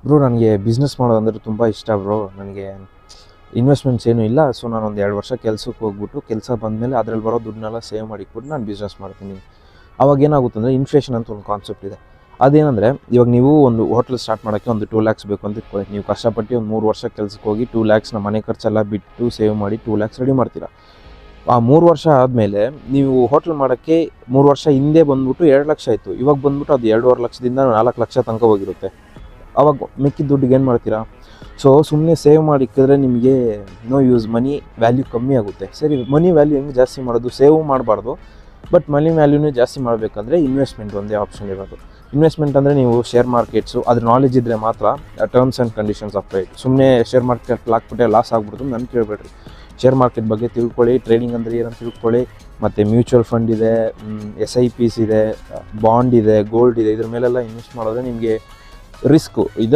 Bro ನನಗೆ business ಮಾಡೋದಂದ್ರೆ ತುಂಬ ಇಷ್ಟ ಬ್ರೋ. ನನಗೆ ಇನ್ವೆಸ್ಟ್ಮೆಂಟ್ಸ್ ಏನೂ ಇಲ್ಲ. ಸೊ ನಾನೊಂದು 2 ವರ್ಷ ಕೆಲ್ಸಕ್ಕೆ ಹೋಗ್ಬಿಟ್ಟು ಕೆಲಸ ಬಂದಮೇಲೆ ಅದ್ರಲ್ಲಿ ಬರೋ ದುಡ್ಡನ್ನೆಲ್ಲ ಸೇವ್ ಮಾಡಿಟ್ಬಿಟ್ಟು ನಾನು ಬಿಸ್ನೆಸ್ ಮಾಡ್ತೀನಿ. ಅವಾಗ ಏನಾಗುತ್ತೆ ಅಂದರೆ ಇನ್ಫ್ಲೇಷನ್ ಅಂತ ಒಂದು ಕಾನ್ಸೆಪ್ಟ್ ಇದೆ. ಅದೇನೆಂದರೆ ಇವಾಗ ನೀವು ಒಂದು ಹೋಟ್ಲ್ ಸ್ಟಾರ್ಟ್ ಮಾಡೋಕ್ಕೆ ಒಂದು 2 ಲ್ಯಾಕ್ಸ್ ಬೇಕು ಅಂತ ಇಟ್ಕೊಳ್ಳಿ. ನೀವು ಕಷ್ಟಪಟ್ಟು ಒಂದು 3 ವರ್ಷ ಕೆಲ್ಸಕ್ಕೆ ಹೋಗಿ 2 ಲ್ಯಾಕ್ಸ್ನ ಮನೆ ಖರ್ಚೆಲ್ಲ ಬಿಟ್ಟು ಸೇವ್ ಮಾಡಿ 2 ಲ್ಯಾಕ್ಸ್ ರೆಡಿ ಮಾಡ್ತೀರಾ. ಆ 3 ವರ್ಷ ಆದಮೇಲೆ ನೀವು ಹೋಟ್ಲ್ ಮಾಡೋಕ್ಕೆ 3 ವರ್ಷ ಹಿಂದೆ ಬಂದ್ಬಿಟ್ಟು 2 ಲಕ್ಷ ಆಯಿತು. ಇವಾಗ ಬಂದ್ಬಿಟ್ಟು ಅದು 2.5 ಲಕ್ಷದಿಂದ 4 ಲಕ್ಷ ತನಕ ಹೋಗಿರುತ್ತೆ. ಅವಾಗ ಮಿಕ್ಕಿದ ದುಡ್ಡಿಗೆ ಏನು ಮಾಡ್ತೀರಾ? ಸೊ ಸುಮ್ಮನೆ ಸೇವ್ ಮಾಡಿಕ್ಕಿದ್ರೆ ನಿಮಗೆ ನೋ ಯೂಸ್, ಮನಿ ವ್ಯಾಲ್ಯೂ ಕಮ್ಮಿ ಆಗುತ್ತೆ. ಸರಿ, ಮನಿ ವ್ಯಾಲ್ಯೂ ಹೆಂಗೆ ಜಾಸ್ತಿ ಮಾಡೋದು? ಸೇವ್ ಮಾಡಬಾರ್ದು, ಬಟ್ ಮನಿ ವ್ಯಾಲ್ಯೂನೇ ಜಾಸ್ತಿ ಮಾಡಬೇಕಂದ್ರೆ ಇನ್ವೆಸ್ಟ್ಮೆಂಟ್ ಒಂದೇ ಆಪ್ಷನ್ ಇರೋದು. ಇನ್ವೆಸ್ಟ್ಮೆಂಟ್ ಅಂದರೆ ನೀವು ಶೇರ್ ಮಾರ್ಕೆಟ್ಸು, ಅದ್ರ ನಾಲೆಜ್ ಇದ್ದರೆ ಮಾತ್ರ ಟರ್ಮ್ಸ್ ಆ್ಯಂಡ್ ಕಂಡೀಷನ್ಸ್ ಅಪ್ಲೈ. ಸುಮ್ಮನೆ ಶೇರ್ ಮಾರ್ಕೆಟ್ ಹಾಕ್ಬಿಟ್ಟೆ ಲಾಸ್ ಆಗ್ಬಿಡ್ತು ನನ್ನ ಕೇಳಬೇಡ್ರಿ. ಶೇರ್ ಮಾರ್ಕೆಟ್ ಬಗ್ಗೆ ತಿಳ್ಕೊಳ್ಳಿ, ಟ್ರೇಡಿಂಗ್ ಅಂದರೆ ಏನಂತ ತಿಳ್ಕೊಳ್ಳಿ. ಮತ್ತು ಮ್ಯೂಚುವಲ್ ಫಂಡ್ ಇದೆ, SIPs ಇದೆ, ಬಾಂಡ್ ಇದೆ, ಗೋಲ್ಡ್ ಇದೆ. ಇದ್ರ ಮೇಲೆಲ್ಲ ಇನ್ವೆಸ್ಟ್ ಮಾಡಿದ್ರೆ ನಿಮಗೆ ರಿಸ್ಕು ಇದು.